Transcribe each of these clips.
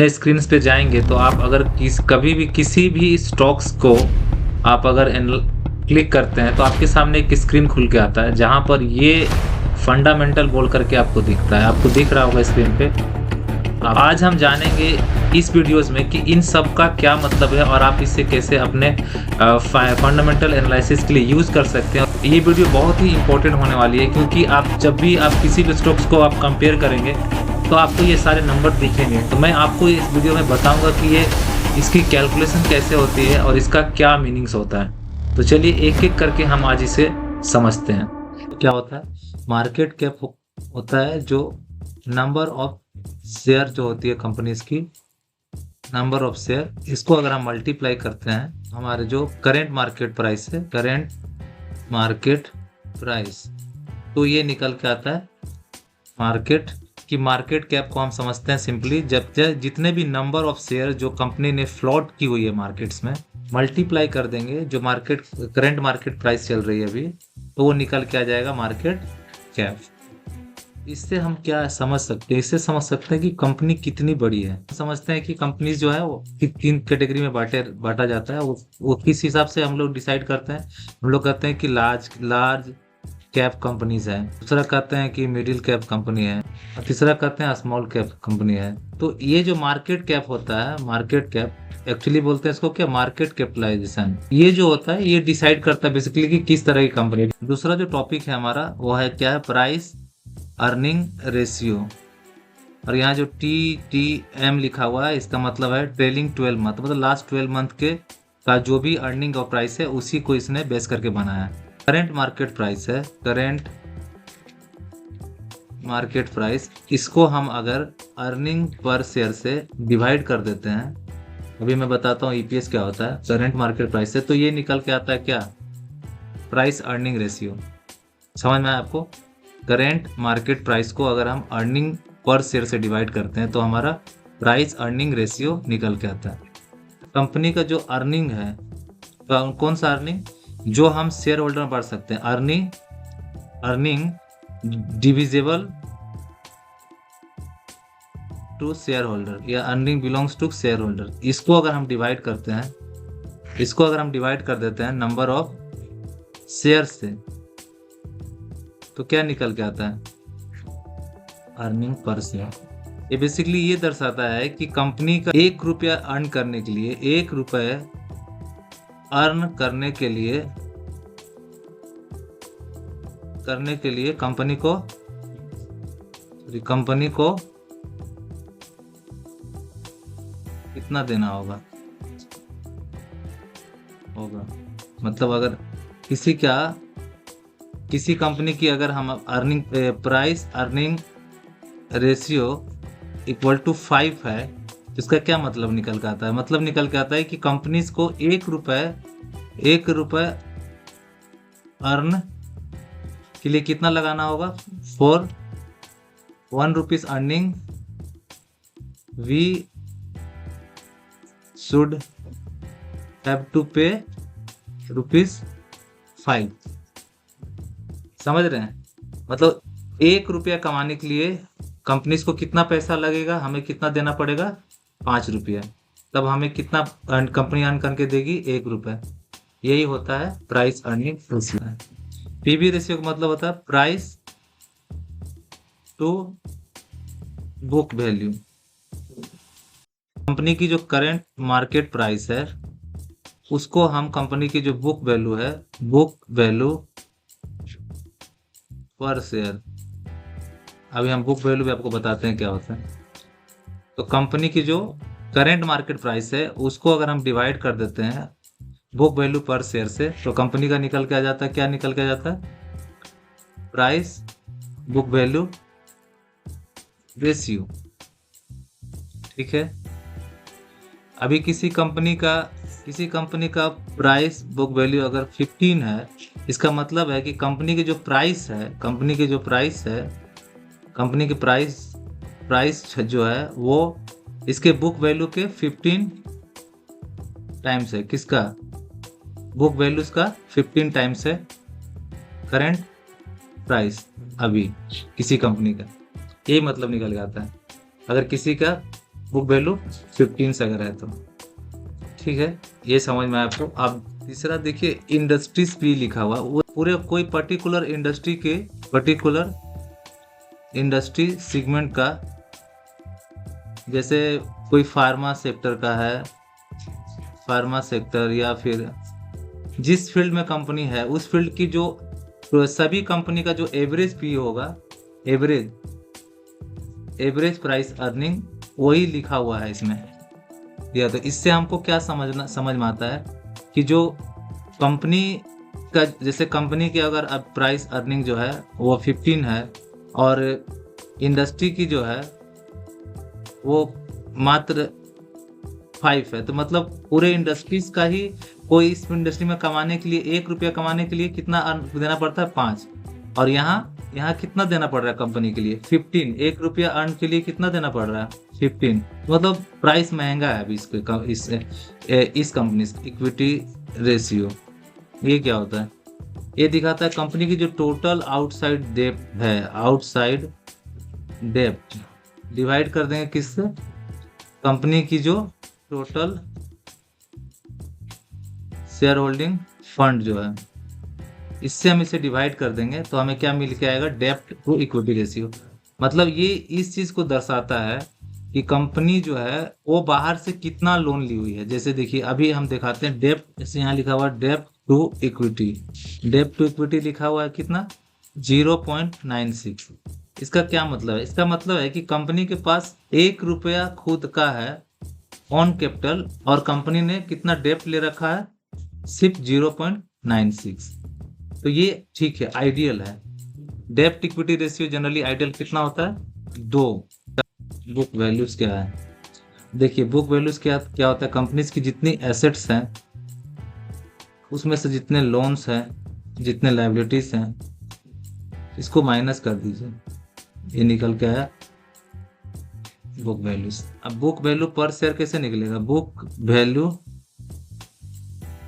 Screen पे जाएंगे तो आप अगर कभी भी किसी भी स्टॉक्स को आप अगर क्लिक करते हैं तो आपके सामने एक स्क्रीन खुल के आता है जहां पर ये फंडामेंटल बोल करके आपको दिखता है। आपको दिख रहा होगा स्क्रीन पे। आज हम जानेंगे इस वीडियोस में कि इन सब का क्या मतलब है और आप इसे कैसे अपने फंडामेंटल एनालिसिस के लिए यूज़ कर सकते हैं। ये वीडियो बहुत ही इंपॉर्टेंट होने वाली है क्योंकि जब भी आप किसी भी स्टॉक्स को आप कंपेयर करेंगे तो आपको ये सारे नंबर दिखेंगे। तो मैं आपको इस वीडियो में बताऊंगा कि ये इसकी कैलकुलेशन कैसे होती है और इसका क्या मीनिंग्स होता है। तो चलिए एक एक करके हम आज इसे समझते हैं। क्या होता है? मार्केट कैप होता है जो नंबर ऑफ शेयर जो होती है कंपनीज की, नंबर ऑफ शेयर, इसको अगर हम मल्टीप्लाई करते हैं हमारे जो करेंट मार्केट प्राइस है, करेंट मार्केट प्राइस, तो ये निकल के आता है मार्केट की मार्केट कैप को हम समझते हैं सिंपली जब जितने भी नंबर ऑफ शेयर जो कंपनी ने फ्लोट की हुई है मार्केट्स में मल्टीप्लाई कर देंगे जो मार्केट करंट मार्केट प्राइस चल रही है अभी, तो वो निकल के आ जाएगा मार्केट कैप। इससे हम क्या समझ सकते हैं? इससे समझ सकते हैं कि कंपनी कितनी बड़ी है। समझते हैं कि कंपनी जो है वो 3 कैटेगरी में बांटा जाता है। वो किस हिसाब से हम लोग डिसाइड करते हैं? हम लोग कहते हैं कि लार्ज कैप कंपनीज है, दूसरा कहते हैं कि मिडिल कैप कंपनी है, और तीसरा कहते हैं स्मॉल कैप कंपनी है। तो ये जो मार्केट कैप होता है, मार्केट कैप एक्चुअली बोलते हैं इसको क्या, मार्केट कैपिटलाइजेशन, ये जो होता है ये डिसाइड करता है बेसिकली कि किस तरह की कंपनी। दूसरा जो टॉपिक है हमारा वो है क्या है, प्राइस अर्निंग रेशियो। और यहाँ जो TTM लिखा हुआ है इसका मतलब है ट्रेलिंग 12 मंथ, मतलब लास्ट 12 मंथ के का जो भी अर्निंग और प्राइस है उसी को इसने बेस करके बनाया है। करेंट मार्केट प्राइस है, करेंट मार्केट प्राइस, इसको हम अगर अर्निंग पर शेयर से डिवाइड कर देते हैं, अभी मैं बताता हूँ EPS क्या होता है करेंट मार्केट प्राइस से, तो ये निकल के आता है क्या, प्राइस अर्निंग रेशियो। समझ में आया आपको? करेंट मार्केट प्राइस को अगर हम अर्निंग पर शेयर से डिवाइड करते हैं तो हमारा प्राइस अर्निंग रेशियो निकल के आता है। कंपनी का जो अर्निंग है, तो कौन सा अर्निंग, जो हम शेयर होल्डर में बढ़ सकते हैं, earning divisible to share holder या earning belongs to share holder, इसको अगर हम डिवाइड करते हैं, इसको अगर हम डिवाइड कर देते हैं नंबर ऑफ शेयर से, तो क्या निकल के आता है, अर्निंग पर शेयर। ये बेसिकली ये दर्शाता है कि कंपनी का 1 रुपया अर्न करने के लिए, 1 रुपये अर्न करने के लिए कंपनी को कितना देना होगा मतलब अगर किसी कंपनी की अगर हम earning price earning ratio equal to 5 है, तो इसका क्या मतलब निकल के आता है? मतलब निकल के आता है कि कंपनीज को 1 रुपये अर्न के लिए कितना लगाना होगा, for 1 rupees earning we should have to pay ₹5। समझ रहे हैं? मतलब 1 रुपया कमाने के लिए कंपनीज को कितना पैसा लगेगा, हमें कितना देना पड़ेगा, 5 रुपया, तब हमें कितना कंपनी अर्न करके देगी, 1 रुपया। यही होता है price earning ratio. PB ratio का मतलब होता है प्राइस टू बुक वैल्यू। कंपनी की जो करंट मार्केट प्राइस है उसको हम कंपनी की जो बुक वैल्यू है, बुक वैल्यू पर शेयर, अभी हम बुक वैल्यू भी आपको बताते हैं क्या होता है। तो कंपनी की जो करेंट मार्केट प्राइस है उसको अगर हम डिवाइड कर देते हैं बुक वैल्यू पर शेयर से, तो कंपनी का निकल के आ जाता है, क्या निकल के आ जाता है, प्राइस बुक वैल्यू रेशियो। ठीक है? अभी किसी कंपनी का प्राइस बुक वैल्यू अगर 15 है, इसका मतलब है कि कंपनी की प्राइस जो है वो इसके बुक वैल्यू के 15 टाइम्स है। किसका? बुक वैल्यू का 15 टाइम्स है करंट प्राइस अभी किसी कंपनी का। यही मतलब निकल के आता है। अगर किसी का बुक वैल्यू 15 से अगर है तो, ठीक है, ये समझ में आया आपको। अब तीसरा देखिए, इंडस्ट्रीज भी लिखा हुआ, वो पूरे कोई पर्टिकुलर इंडस्ट्री के पर्टिकुलर इंडस्ट्री सेगमेंट का, जैसे कोई फार्मा सेक्टर का है, फार्मा सेक्टर, या फिर जिस फील्ड में कंपनी है उस फील्ड की जो सभी कंपनी का जो एवरेज पी होगा, एवरेज प्राइस अर्निंग, वही लिखा हुआ है इसमें। या तो इससे हमको क्या समझ में आता है कि जो कंपनी का, जैसे कंपनी की अगर अब प्राइस अर्निंग जो है वो 15 है और इंडस्ट्री की जो है वो मात्र 5 है, तो मतलब पूरे इंडस्ट्रीज का ही, कोई इस इंडस्ट्री में कमाने के लिए 1 रुपया कमाने के लिए कितना देना पड़ता है, 5। और यहाँ कितना देना पड़ रहा है कंपनी के लिए, 15। 1 रुपया अर्न के लिए कितना देना पड़ रहा है, 15। मतलब प्राइस महंगा है अभी इस कंपनी इक्विटी रेशियो। ये क्या होता है, ये दिखाता है कंपनी की जो टोटल आउटसाइड डेब्ट है, आउटसाइड डेब्ट डिवाइड कर देंगे किससे, कंपनी की जो टोटल शेयर होल्डिंग फंड जो है, इससे हम इसे डिवाइड कर देंगे तो हमें क्या मिल के आएगा, डेब्ट टू इक्विटी रेशियो। मतलब ये इस चीज को दर्शाता है कि कंपनी जो है वो बाहर से कितना लोन ली हुई है। जैसे देखिए अभी हम दिखाते हैं डेब्ट, जैसे यहाँ लिखा हुआ है डेब्ट टू इक्विटी, डेब्ट टू इक्विटी लिखा हुआ है कितना, 0.96। इसका क्या मतलब है, इसका मतलब है कि कंपनी के पास 1 रुपया खुद का है ऑन कैपिटल, और कंपनी ने कितना डेब्ट ले रखा है, सिर्फ 0.96। तो ये ठीक है, आइडियल है। डेब्ट इक्विटी रेशियो जनरली आइडियल कितना होता है, 2। बुक वैल्यूज क्या है, देखिए बुक वैल्यूज क्या होता है, कंपनीज की जितनी एसेट्स हैं उसमें से जितने लोन्स हैं, जितने लायबिलिटीज हैं, इसको माइनस कर दीजिए, ये निकल के आया बुक वैल्यूज। अब बुक वैल्यू पर शेयर कैसे निकलेगा, बुक वैल्यू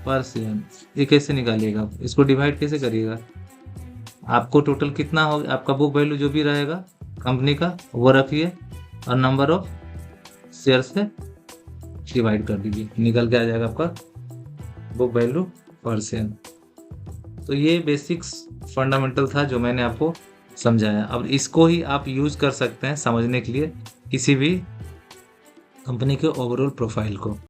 पर शेयर, ये कैसे निकालिएगा, इसको डिवाइड कैसे करिएगा, आपको टोटल कितना हो, आपका बुक वैल्यू जो भी रहेगा कंपनी का वो रखिए और नंबर ऑफ शेयर से डिवाइड कर दीजिए, निकल के आ जाएगा आपका बुक वैल्यू पर शेयर। तो ये बेसिक्स फंडामेंटल था जो मैंने आपको समझाया। अब इसको ही आप यूज कर सकते हैं समझने के लिए किसी भी कंपनी के ओवरऑल प्रोफाइल को।